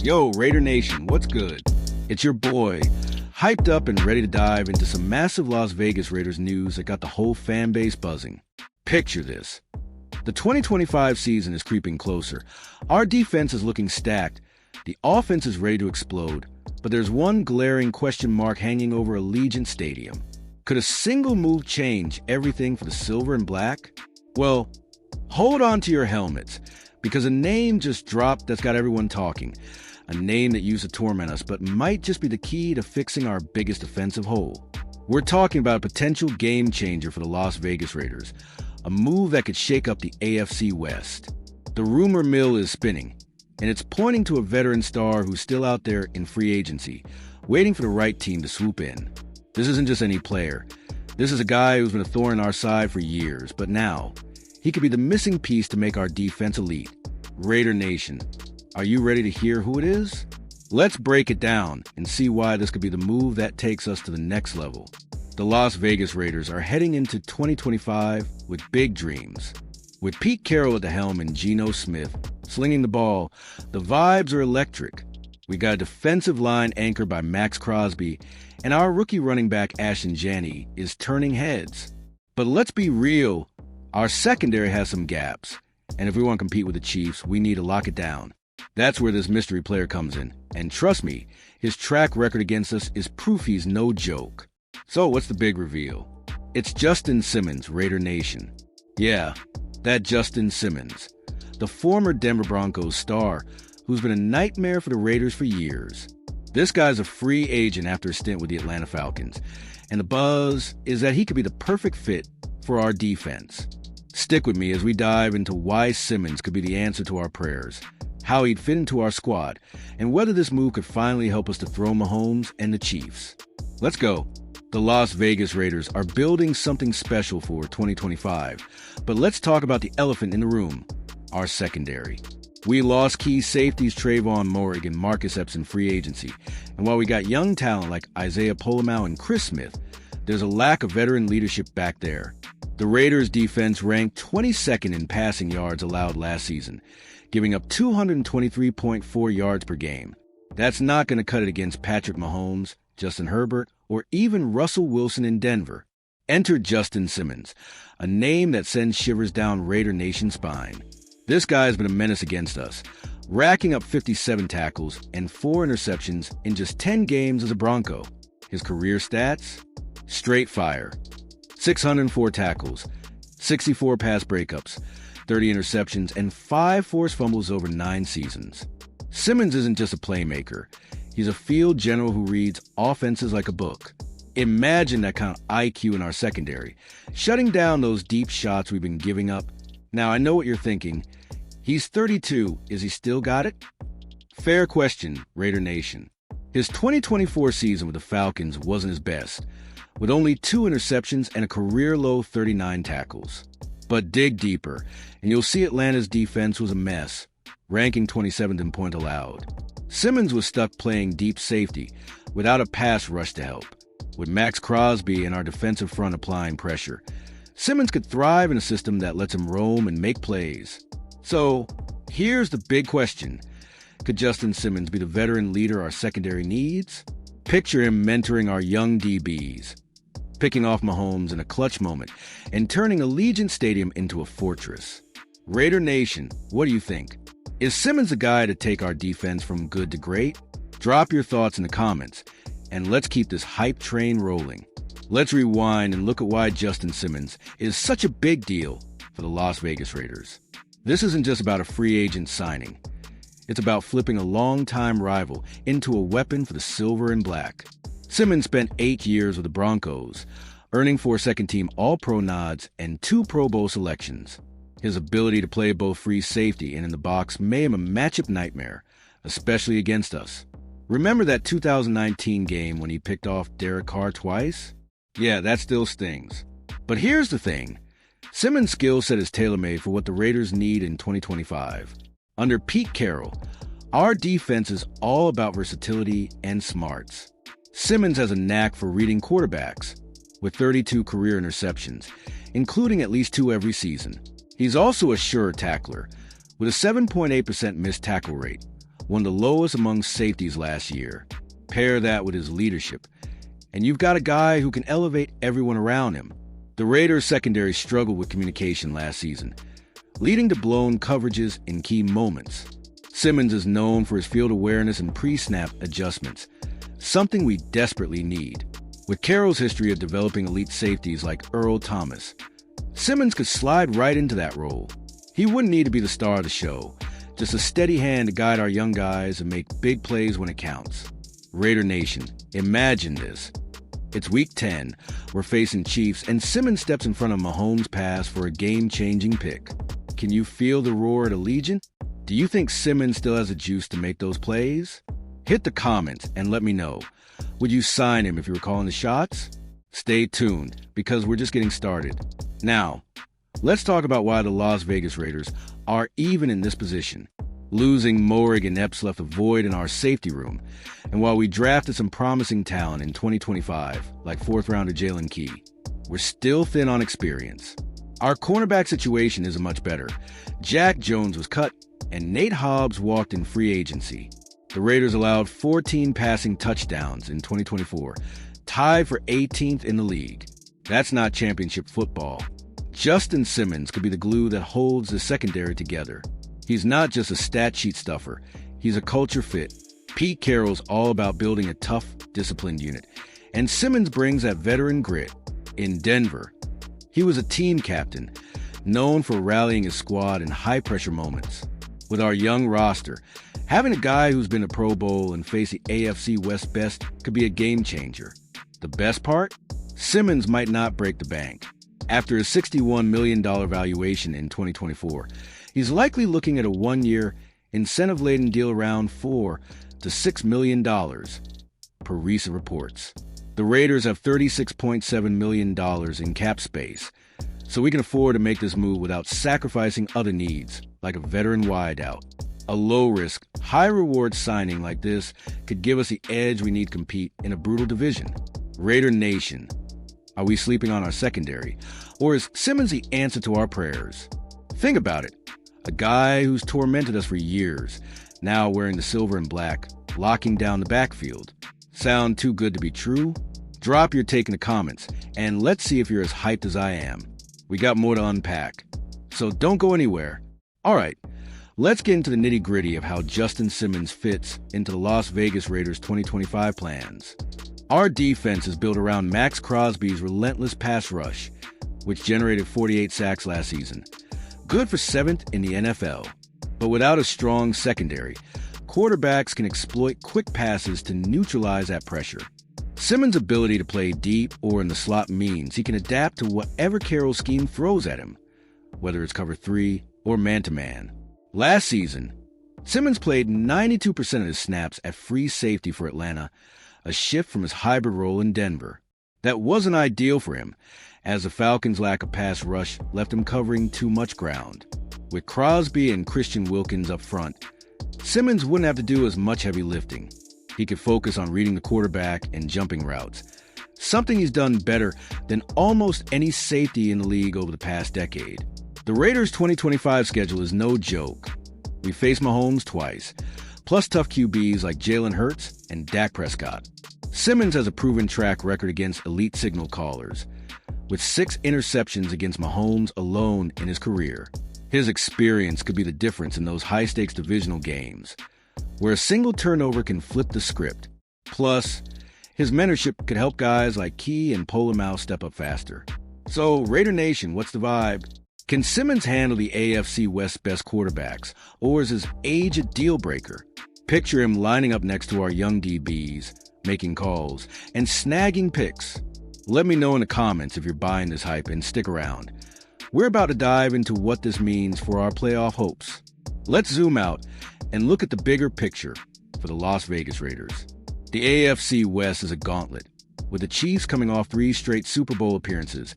Yo, Raider Nation, what's good? It's your boy, hyped up and ready to dive into some massive Las Vegas Raiders news that got the whole fan base buzzing. Picture this. The 2025 season is creeping closer. Our defense is looking stacked. The offense is ready to explode. But there's one glaring question mark hanging over Allegiant Stadium. Could a single move change everything for the silver and black? Well, hold on to your helmets, because a name just dropped that's got everyone talking. A name that used to torment us, but might just be the key to fixing our biggest offensive hole. We're talking about a potential game changer for the Las Vegas Raiders, a move that could shake up the AFC West. The rumor mill is spinning, and it's pointing to a veteran star who's still out there in free agency, waiting for the right team to swoop in. This isn't just any player. This is a guy who's been a thorn in our side for years, but now, he could be the missing piece to make our defense elite. Raider Nation, are you ready to hear who it is? Let's break it down and see why this could be the move that takes us to the next level. The Las Vegas Raiders are heading into 2025 with big dreams. With Pete Carroll at the helm and Geno Smith slinging the ball, the vibes are electric. We got a defensive line anchored by Max Crosby, and our rookie running back Ashton Janney is turning heads. But let's be real, our secondary has some gaps, and if we want to compete with the Chiefs, we need to lock it down. That's where this mystery player comes in, and trust me, his track record against us is proof he's no joke. So what's the big reveal? It's Justin Simmons, Raider Nation. Yeah, that Justin Simmons, the former Denver Broncos star who's been a nightmare for the Raiders for years. This guy's a free agent after a stint with the Atlanta Falcons, and the buzz is that he could be the perfect fit for our defense. Stick with me as we dive into why Simmons could be the answer to our prayers, how he'd fit into our squad, and whether this move could finally help us to throw Mahomes and the Chiefs. Let's go. The Las Vegas Raiders are building something special for 2025, but let's talk about the elephant in the room, our secondary. We lost key safeties Trayvon Moehrig and Marcus Epps in free agency, and while we got young talent like Isaiah Pola-Mao and Chris Smith, there's a lack of veteran leadership back there. The Raiders' defense ranked 22nd in passing yards allowed last season, giving up 223.4 yards per game. That's not going to cut it against Patrick Mahomes, Justin Herbert, or even Russell Wilson in Denver. Enter Justin Simmons, a name that sends shivers down Raider Nation's spine. This guy's been a menace against us, racking up 57 tackles and 4 interceptions in just 10 games as a Bronco. His career stats? Straight fire. 604 tackles, 64 pass breakups, 30 interceptions, and 5 forced fumbles over 9 seasons. Simmons isn't just a playmaker. He's a field general who reads offenses like a book. Imagine that kind of IQ in our secondary, shutting down those deep shots we've been giving up. Now, I know what you're thinking. He's 32. Is he still got it? Fair question, Raider Nation. His 2024 season with the Falcons wasn't his best, with only 2 interceptions and a career-low 39 tackles. But dig deeper, and you'll see Atlanta's defense was a mess, ranking 27th in point allowed. Simmons was stuck playing deep safety without a pass rush to help. With Max Crosby and our defensive front applying pressure, Simmons could thrive in a system that lets him roam and make plays. So, here's the big question. Could Justin Simmons be the veteran leader our secondary needs? Picture him mentoring our young DBs, picking off Mahomes in a clutch moment, and turning Allegiant Stadium into a fortress. Raider Nation, what do you think? Is Simmons the guy to take our defense from good to great? Drop your thoughts in the comments, and let's keep this hype train rolling. Let's rewind and look at why Justin Simmons is such a big deal for the Las Vegas Raiders. This isn't just about a free agent signing. It's about flipping a longtime rival into a weapon for the silver and black. Simmons spent 8 years with the Broncos, earning 4 second-team All-Pro nods and 2 Pro Bowl selections. His ability to play both free safety and in the box made him a matchup nightmare, especially against us. Remember that 2019 game when he picked off Derek Carr twice? Yeah, that still stings. But here's the thing. Simmons' skill set is tailor-made for what the Raiders need in 2025. Under Pete Carroll, our defense is all about versatility and smarts. Simmons has a knack for reading quarterbacks, with 32 career interceptions, including at least 2 every season. He's also a sure tackler, with a 7.8% missed tackle rate, one of the lowest among safeties last year. Pair that with his leadership, and you've got a guy who can elevate everyone around him. The Raiders' secondary struggled with communication last season, leading to blown coverages in key moments. Simmons is known for his field awareness and pre-snap adjustments, something we desperately need. With Carroll's history of developing elite safeties like Earl Thomas, Simmons could slide right into that role. He wouldn't need to be the star of the show, just a steady hand to guide our young guys and make big plays when it counts. Raider Nation, imagine this. It's Week 10, we're facing Chiefs, and Simmons steps in front of Mahomes' pass for a game-changing pick. Can you feel the roar at Allegiant? Do you think Simmons still has the juice to make those plays? Hit the comments and let me know. Would you sign him if you were calling the shots? Stay tuned, because we're just getting started. Now, let's talk about why the Las Vegas Raiders are even in this position. Losing Moehrig and Epps left a void in our safety room, and while we drafted some promising talent in 2025, like 4th-rounder Jalen Key, we're still thin on experience. Our cornerback situation isn't much better. Jack Jones was cut, and Nate Hobbs walked in free agency. The Raiders allowed 14 passing touchdowns in 2024, tied for 18th in the league. That's not championship football. Justin Simmons could be the glue that holds the secondary together. He's not just a stat sheet stuffer. He's a culture fit. Pete Carroll's all about building a tough, disciplined unit. And Simmons brings that veteran grit. In Denver, he was a team captain, known for rallying his squad in high-pressure moments. With our young roster, having a guy who's been a Pro Bowl and face the AFC West best could be a game changer. The best part? Simmons might not break the bank. After a $61 million valuation in 2024, he's likely looking at a one-year, incentive-laden deal around $4 to $6 million, per recent reports. The Raiders have $36.7 million in cap space, so we can afford to make this move without sacrificing other needs, like a veteran wideout. A low-risk, high-reward signing like this could give us the edge we need to compete in a brutal division. Raider Nation, are we sleeping on our secondary, or is Simmons the answer to our prayers? Think about it. A guy who's tormented us for years, now wearing the silver and black, locking down the backfield. Sound too good to be true? Drop your take in the comments, and let's see if you're as hyped as I am. We got more to unpack, so don't go anywhere. All right, let's get into the nitty-gritty of how Justin Simmons fits into the Las Vegas Raiders' 2025 plans. Our defense is built around Max Crosby's relentless pass rush, which generated 48 sacks last season. Good for 7th in the NFL. But without a strong secondary, quarterbacks can exploit quick passes to neutralize that pressure. Simmons' ability to play deep or in the slot means he can adapt to whatever Carroll's scheme throws at him, whether it's cover 3 or man-to-man. Last season, Simmons played 92% of his snaps at free safety for Atlanta, a shift from his hybrid role in Denver. That wasn't ideal for him, as the Falcons' lack of pass rush left him covering too much ground. With Crosby and Christian Wilkins up front, Simmons wouldn't have to do as much heavy lifting. He could focus on reading the quarterback and jumping routes, something he's done better than almost any safety in the league over the past decade. The Raiders' 2025 schedule is no joke. We face Mahomes twice, plus tough QBs like Jalen Hurts and Dak Prescott. Simmons has a proven track record against elite signal callers, with 6 interceptions against Mahomes alone in his career. His experience could be the difference in those high-stakes divisional games, where a single turnover can flip the script. Plus, his mentorship could help guys like Key and Polamalu step up faster. So, Raider Nation, what's the vibe? Can Simmons handle the AFC West best quarterbacks, or is his age a deal-breaker? Picture him lining up next to our young DBs, making calls, and snagging picks. Let me know in the comments if you're buying this hype, and stick around. We're about to dive into what this means for our playoff hopes. Let's zoom out and look at the bigger picture for the Las Vegas Raiders. The AFC West is a gauntlet, with the Chiefs coming off 3 straight Super Bowl appearances,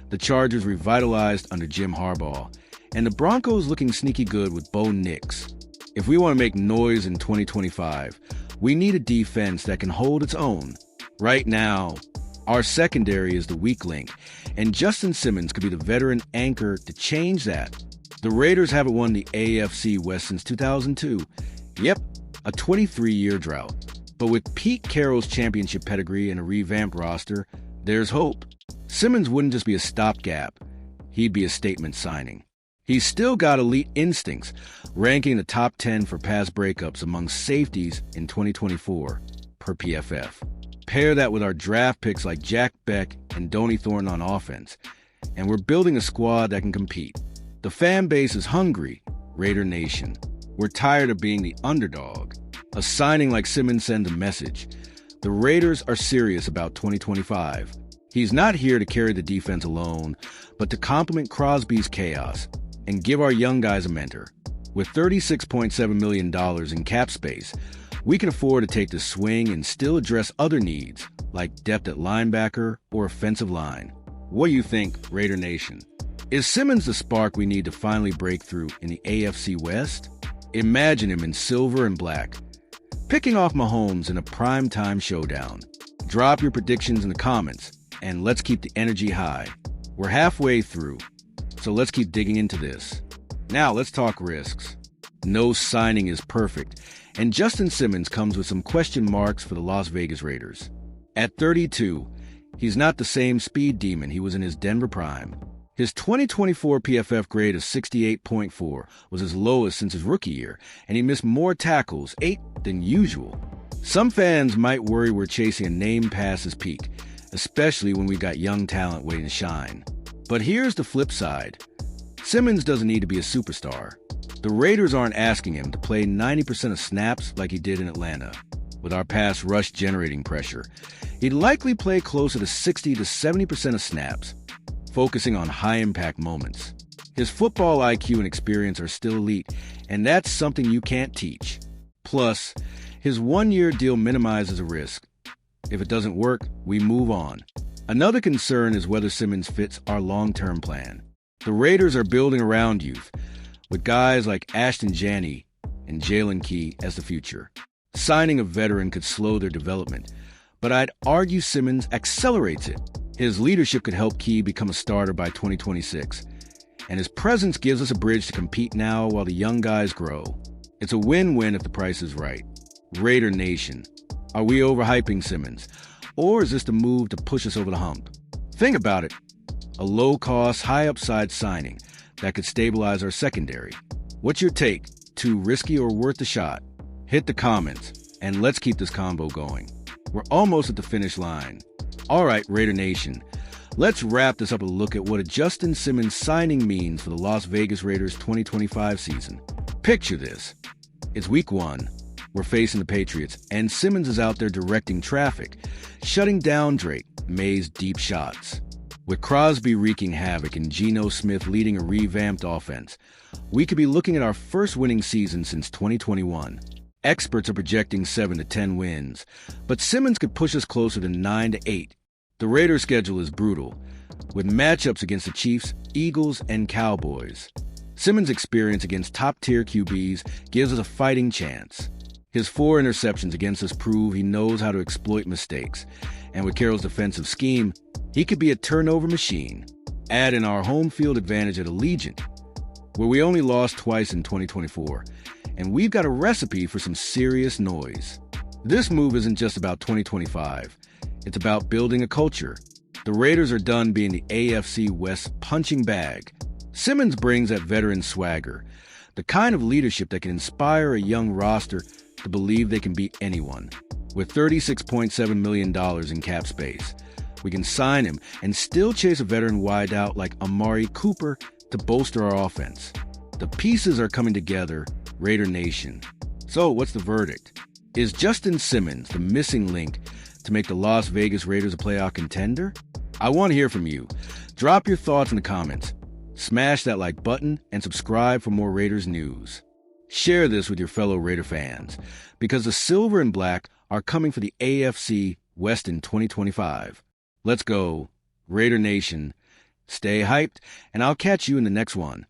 the Chargers revitalized under Jim Harbaugh, and the Broncos looking sneaky good with Bo Nix. If we want to make noise in 2025, we need a defense that can hold its own. Right now, our secondary is the weak link, and Justin Simmons could be the veteran anchor to change that. The Raiders haven't won the AFC West since 2002. Yep, a 23-year drought. But with Pete Carroll's championship pedigree and a revamped roster, there's hope. Simmons wouldn't just be a stopgap, he'd be a statement signing. He's still got elite instincts, ranking the top 10 for pass breakups among safeties in 2024 per PFF. Pair that with our draft picks like Jack Beck and Donnie Thornton on offense, and we're building a squad that can compete. The fan base is hungry, Raider Nation. We're tired of being the underdog. A signing like Simmons sends a message. The Raiders are serious about 2025. He's not here to carry the defense alone, but to complement Crosby's chaos and give our young guys a mentor. With $36.7 million in cap space, we can afford to take the swing and still address other needs, like depth at linebacker or offensive line. What do you think, Raider Nation? Is Simmons the spark we need to finally break through in the AFC West? Imagine him in silver and black, picking off Mahomes in a primetime showdown. Drop your predictions in the comments, and let's keep the energy high. We're halfway through, so let's keep digging into this. Now let's talk risks. No signing is perfect, and Justin Simmons comes with some question marks for the Las Vegas Raiders. At 32, he's not the same speed demon he was in his Denver prime. His 2024 PFF grade of 68.4 was his lowest since his rookie year, and he missed more tackles, 8, than usual. Some fans might worry we're chasing a name past his peak, especially when we've got young talent waiting to shine. But here's the flip side. Simmons doesn't need to be a superstar. The Raiders aren't asking him to play 90% of snaps like he did in Atlanta. With our pass rush generating pressure, he'd likely play closer to 60 to 70% of snaps, focusing on high-impact moments. His football IQ and experience are still elite, and that's something you can't teach. Plus, his one-year deal minimizes a risk. If it doesn't work, we move on. Another concern is whether Simmons fits our long-term plan. The Raiders are building around youth, with guys like Ashton Janney and Jalen Key as the future. Signing a veteran could slow their development, but I'd argue Simmons accelerates it. His leadership could help Key become a starter by 2026, and his presence gives us a bridge to compete now while the young guys grow. It's a win-win if the price is right. Raider Nation, are we overhyping Simmons, or is this the move to push us over the hump? Think about it. A low-cost, high-upside signing that could stabilize our secondary. What's your take? Too risky or worth the shot? Hit the comments, and let's keep this combo going. We're almost at the finish line. All right, Raider Nation, let's wrap this up with a look at what a Justin Simmons signing means for the Las Vegas Raiders 2025 season. Picture this. It's week 1. We're facing the Patriots, and Simmons is out there directing traffic, shutting down Drake, May's deep shots. With Crosby wreaking havoc and Geno Smith leading a revamped offense, we could be looking at our first winning season since 2021. Experts are projecting 7 to 10 wins, but Simmons could push us closer to 9 to 8. The Raiders' schedule is brutal, with matchups against the Chiefs, Eagles, and Cowboys. Simmons' experience against top-tier QBs gives us a fighting chance. His 4 interceptions against us prove he knows how to exploit mistakes, and with Carroll's defensive scheme, he could be a turnover machine. Add in our home field advantage at Allegiant, where we only lost twice in 2024, and we've got a recipe for some serious noise. This move isn't just about 2025. It's about building a culture. The Raiders are done being the AFC West punching bag. Simmons brings that veteran swagger, the kind of leadership that can inspire a young roster to believe they can beat anyone. With $36.7 million in cap space, we can sign him and still chase a veteran wideout like Amari Cooper to bolster our offense. The pieces are coming together, Raider Nation. So what's the verdict? Is Justin Simmons the missing link to make the Las Vegas Raiders a playoff contender? I want to hear from you. Drop your thoughts in the comments. Smash that like button and subscribe for more Raiders news. Share this with your fellow Raider fans, because the silver and black are coming for the AFC West in 2025. Let's go, Raider Nation. Stay hyped, and I'll catch you in the next one.